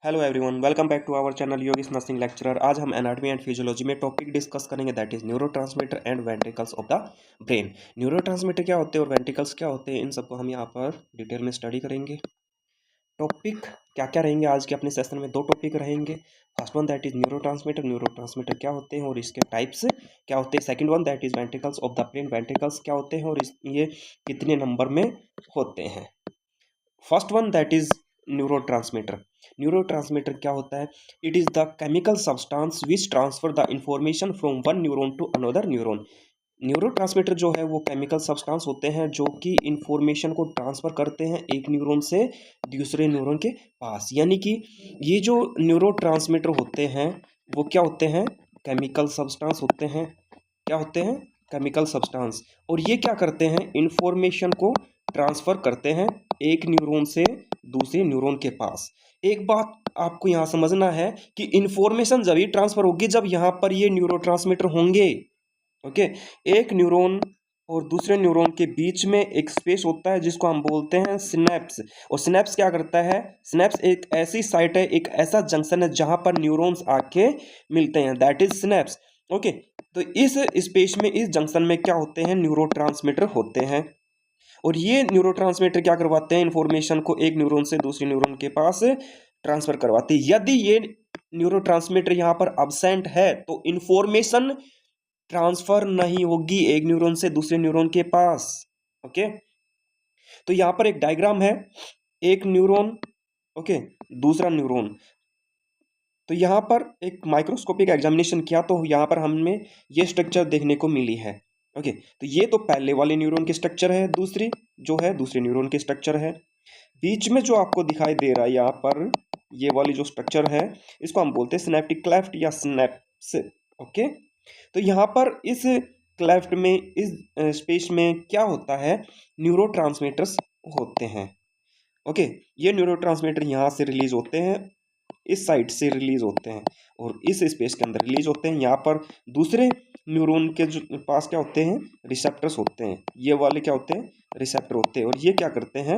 Hello everyone, welcome back to our channel Yogesh nursing lecturer. आज हम anatomy and physiology में topic discuss करेंगे, that is neurotransmitter and ventricles of the brain. Neurotransmitter क्या होते हैं और वेंट्रिकल्स क्या होते हैं, इन सबको हम यहाँ पर डिटेल में स्टडी करेंगे। टॉपिक क्या क्या रहेंगे आज के अपने सेशन में? दो टॉपिक रहेंगे। First one that is neurotransmitter, neurotransmitter क्या होते हैं और इसके टाइप्स क्या होते हैं। Second one that is ventricles of the brain, ventricles क्या होते हैं और ये कितने नंबर में होते हैं। First one that is neurotransmitter. Neurotransmitter क्या होता है? It is the chemical substance which transfer the information from one neuron to another neuron. Neurotransmitter जो है वो केमिकल सब्सटेंस होते हैं जो कि इंफॉर्मेशन को ट्रांसफर करते हैं एक न्यूरॉन से दूसरे न्यूरॉन के पास। यानी कि ये जो न्यूरोट्रांसमीटर होते हैं वो क्या होते हैं? केमिकल सब्सटेंस होते हैं। क्या होते हैं? Chemical substance. और ये क्या करते हैं? इंफॉर्मेशन को ट्रांसफर करते हैं एक न्यूरॉन से दूसरे न्यूरॉन के पास। एक बात आपको यहाँ समझना है कि इंफॉर्मेशन जब ही ट्रांसफर होगी जब यहाँ पर ये न्यूरोट्रांसमीटर होंगे। ओके, एक न्यूरॉन और दूसरे न्यूरॉन के बीच में एक स्पेस होता है जिसको हम बोलते हैं सिनेप्स। और सिनेप्स क्या करता है? सिनेप्स एक ऐसी साइट है, एक ऐसा जंक्शन है जहां पर न्यूरॉन्स आके मिलते हैं, दैट इज सिनेप्स। ओके, तो इस स्पेस में, इस जंक्शन में क्या होते हैं? न्यूरोट्रांसमीटर होते हैं। और ये न्यूरोट्रांसमीटर क्या करवाते हैं? इंफॉर्मेशन को एक न्यूरॉन से दूसरे न्यूरॉन के पास ट्रांसफर करवाते हैं। यदि ये न्यूरोट्रांसमीटर यहाँ पर अब्सेंट है तो इंफॉर्मेशन ट्रांसफर नहीं होगी एक न्यूरॉन से दूसरे न्यूरॉन के पास। ओके, तो यहाँ पर एक डायग्राम है, एक न्यूरॉन, ओके, दूसरा न्यूरॉन। तो यहाँ पर एक माइक्रोस्कोपिक एग्जामिनेशन किया तो यहाँ पर हमें ये स्ट्रक्चर देखने को मिली है। ओके, तो ये तो पहले वाले न्यूरॉन की स्ट्रक्चर है, दूसरी जो है दूसरे न्यूरॉन की स्ट्रक्चर है। बीच में जो आपको दिखाई दे रहा है यहाँ पर, ये वाली जो स्ट्रक्चर है इसको हम बोलते हैं सिनेप्टिक क्लेफ्ट या सिनेप्स। ओके, तो यहाँ पर इस क्लेफ्ट में, इस स्पेस में क्या होता है? न्यूरोट्रांसमीटर्स होते हैं। ओके, ये न्यूरोट्रांसमीटर यहाँ से रिलीज होते हैं, इस साइड से रिलीज होते हैं और इस स्पेस के अंदर रिलीज होते हैं। यहाँ पर दूसरे न्यूरॉन के जो पास क्या होते हैं? रिसेप्टर्स होते हैं। ये वाले क्या होते हैं? रिसेप्टर होते हैं। और ये क्या करते हैं?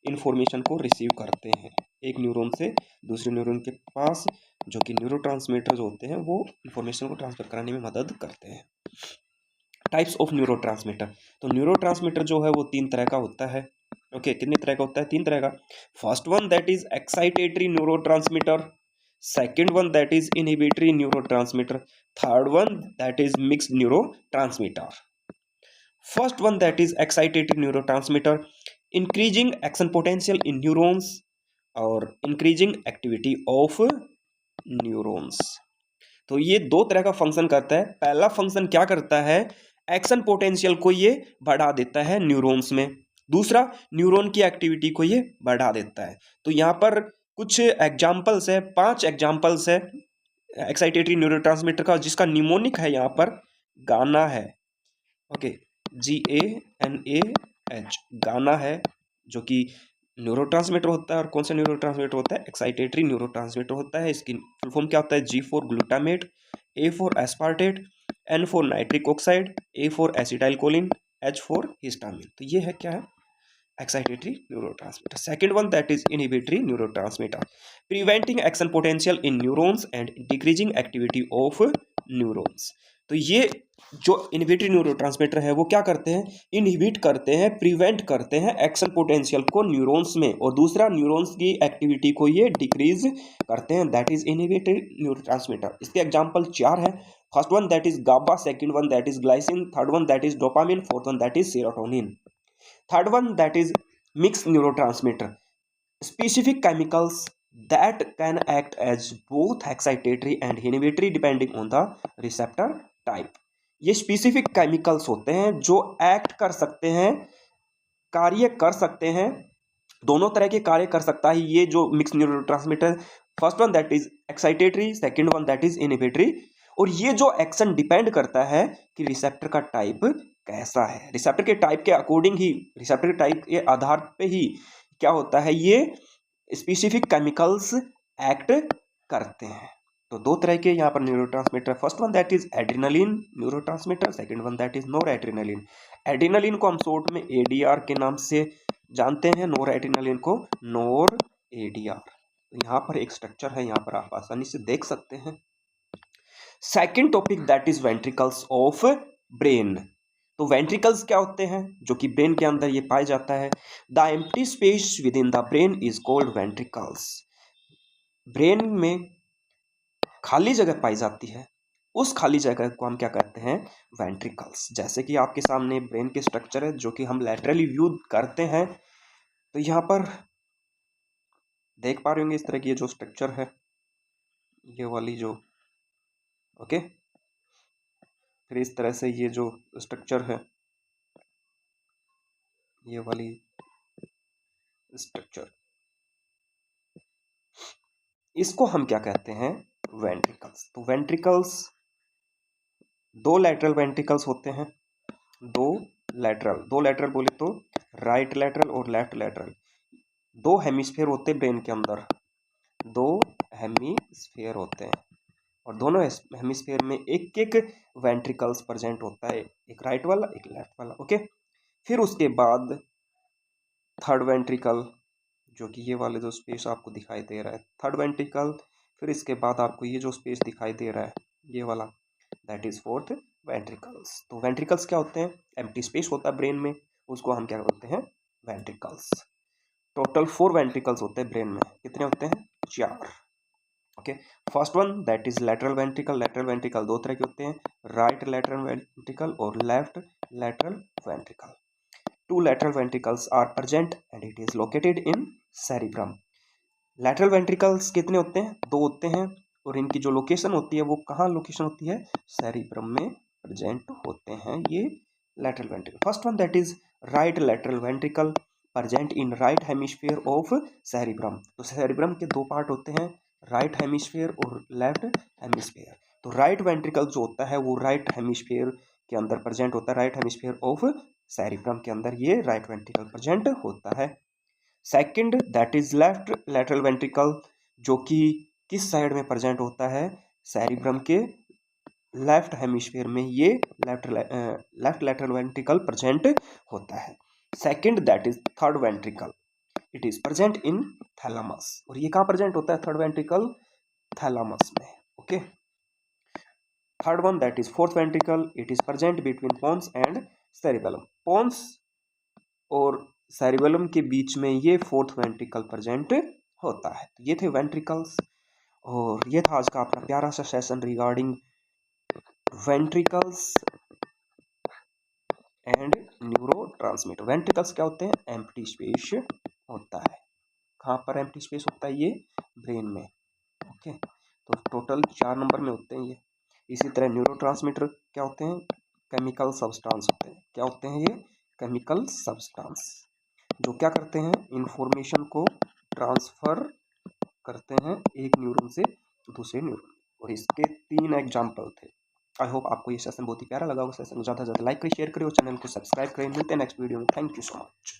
इंफॉर्मेशन को रिसीव करते हैं एक न्यूरॉन से दूसरे न्यूरॉन के पास, जो कि न्यूरोट्रांसमीटर होते हैं वो इंफॉर्मेशन को ट्रांसफर कराने में मदद करते हैं। Types of neurotransmitter. तो न्यूरोट्रांसमीटर जो है वो तीन तरह का होता है। ओके, कितने तरह का होता है? तीन तरह का। First one that is excitatory neurotransmitter, second one that is inhibitory neurotransmitter, third one that is mixed neurotransmitter. First one that is excitatory neurotransmitter, increasing action potential in neurons और इंक्रीजिंग एक्टिविटी ऑफ न्यूरॉन्स। तो ये दो तरह का function करता है। पहला function क्या करता है? एक्शन पोटेंशियल को ये बढ़ा देता है न्यूरॉन्स में। दूसरा, न्यूरॉन की एक्टिविटी को ये बढ़ा देता है। तो यहाँ पर कुछ एग्जाम्पल्स है, 5 एग्जाम्पल्स है एक्साइटेटरी न्यूरोट्रांसमीटर का, जिसका निमोनिक है यहाँ पर गाना है। ओके, GANAH, गाना है, जो कि न्यूरोट्रांसमीटर होता है। और कौन सा न्यूरोट्रांसमीटर होता है? एक्साइटेटरी न्यूरोट्रांसमीटर होता है। इसकी फुल फॉर्म क्या होता है? G for glutamate, A for aspartate, N for nitric oxide, A for acetylcholine, H for histamine. तो ये है क्या है? Excitatory neurotransmitter. Second one that is inhibitory neurotransmitter, preventing action potential in neurons and decreasing activity of neurons. तो ये जो inhibitory neurotransmitter है वो क्या करते हैं? इनहिबिट करते हैं, प्रिवेंट करते हैं एक्शन पोटेंशियल को न्यूरॉन्स में, और दूसरा न्यूरॉन्स की एक्टिविटी को ये डिक्रीज करते हैं, दैट इज इनहिबिटरी न्यूरोट्रांसमीटर। इसके एग्जांपल 4 है। First one that is GABA, second one that is glycine, third one that is dopamine, fourth one that is serotonin. Third one that is mixed neurotransmitter, specific chemicals that can act as both excitatory and inhibitory depending on the receptor type। ये specific chemicals होते हैं जो act कर सकते हैं, कार्य कर सकते हैं, दोनों तरह के कार्य कर सकता है ये जो mix neurotransmitter. First one that is excitatory, second one that is inhibitory. और ये जो एक्शन डिपेंड करता है कि रिसेप्टर का टाइप कैसा है। रिसेप्टर के टाइप के अकॉर्डिंग ही, रिसेप्टर के टाइप के आधार पे ही क्या होता है? ये स्पेसिफिक केमिकल्स एक्ट करते हैं। तो दो तरह के यहाँ पर neurotransmitter, first one that is adrenaline neurotransmitter, second one that is NOR adrenaline. Adrenaline को हम शॉर्ट में ADR के नाम से जानते हैं, नोर एड्रेनलिन को नोर ADR। तो यहाँ पर एक स्ट्रक्चर है, यहाँ पर आप आसानी से देख सकते हैं। Second topic that is ventricles of brain. तो वेंट्रिकल्स क्या होते हैं, जो कि ब्रेन के अंदर ये पाया जाता है। The empty space with in the brain is called ventricles. Brain में खाली जगह पाई जाती है, उस खाली जगह को हम क्या कहते हैं, वेंट्रिकल्स। जैसे कि आपके सामने ब्रेन के स्ट्रक्चर है जो कि हम लैटरली व्यू करते हैं, तो यहाँ पर देख पा रहे होंगे इस तरह की ये जो स्ट्रक्चर है, ये वाली जो, ओके। फिर इस तरह से ये जो स्ट्रक्चर है, ये वाली स्ट्रक्चर, इसको हम क्या कहते हैं, वेंट्रिकल्स। तो वेंट्रिकल्स दो लैटरल वेंट्रिकल्स होते हैं, दो लैटरल बोले तो राइट लैटरल और लेफ्ट लैटरल। दो हेमिस्फीयर होते हैं ब्रेन के अंदर, दो हेमिस्फीयर होते हैं, और दोनों हेमिस्फीयर में एक एक वेंट्रिकल्स प्रेजेंट होता है, एक राइट वाला एक लेफ्ट वाला, ओके। फिर उसके बाद थर्ड वेंट्रिकल, जो कि ये वाले जो स्पेस आपको दिखाई दे रहा है, थर्ड वेंट्रिकल। फिर इसके बाद आपको ये जो स्पेस दिखाई दे रहा है, ये वाला, दैट इज फोर्थ वेंट्रिकल्स। तो वेंट्रिकल्स क्या होते हैं, एम्प्टी स्पेस होता है ब्रेन में, उसको हम क्या बोलते हैं, वेंट्रिकल्स। टोटल 4 वेंट्रिकल्स होते हैं ब्रेन में, कितने होते हैं, 4, okay. First one that is lateral ventricle. Lateral ventricle दो तरह के होते हैं, राइट लैटरल वेंट्रिकल और left lateral ventricle. Two lateral ventricles are present and it is located in cerebrum. Lateral ventricles कितने होते हैं, दो होते हैं, और इनकी जो लोकेशन होती है वो कहाँ लोकेशन होती है, सेरिब्रम में प्रेजेंट होते हैं ये lateral ventricle. First one that is right lateral ventricle present in right hemisphere of cerebrum. तो सेरिब्रम के दो पार्ट होते हैं, राइट हेमिस्फीयर और लेफ्ट हेमिस्फीयर। तो राइट वेंट्रिकल जो होता है वो राइट हेमिस्फीयर के अंदर प्रेजेंट होता है, राइट हेमिस्फीयर ऑफ सेरिब्रम के अंदर ये राइट वेंट्रिकल प्रेजेंट होता है। Second that is left lateral ventricle, जो कि किस साइड में प्रेजेंट होता है, सेरिब्रम के लेफ्ट हेमिस्फीयर में ये लेफ्ट लैटरल वेंट्रिकल प्रेजेंट होता है। Second that is third ventricle, it is present in thalamus. और ये कहाँ प्रेजेंट होता है, थर्ड वेंट्रिकल थैलामस में, okay. Third one that is fourth ventricle, it is present between pons and cerebellum. Pons और cerebellum के बीच में ये फोर्थ वेंट्रिकल प्रेजेंट होता है। तो ये थे वेंट्रिकल्स, और ये था आज का अपना प्यारा सा session regarding ventricles and neurotransmitter. Ventricles क्या होते हैं, एम्प्टी स्पेस होता है। कहाँ पर एम्प्टी स्पेस होता है, ये ब्रेन में, ओके। तो टोटल 4 नंबर में होते हैं ये। इसी तरह न्यूरोट्रांसमीटर क्या होते हैं, केमिकल सब्सटेंस होते हैं। क्या होते हैं ये, केमिकल सब्सटेंस, जो क्या करते हैं, इंफॉर्मेशन को ट्रांसफर करते हैं एक न्यूरॉन से दूसरे न्यूरॉन। और इसके 3 एग्जाम्पल थे। आई होप आपको ये सेशन बहुत ही प्यारा लगा होगा। सेशन को ज़्यादा से ज़्यादा लाइक करें, शेयर करें और चैनल को सब्सक्राइब करें। मिलते हैं नेक्स्ट वीडियो में। Thank you so much.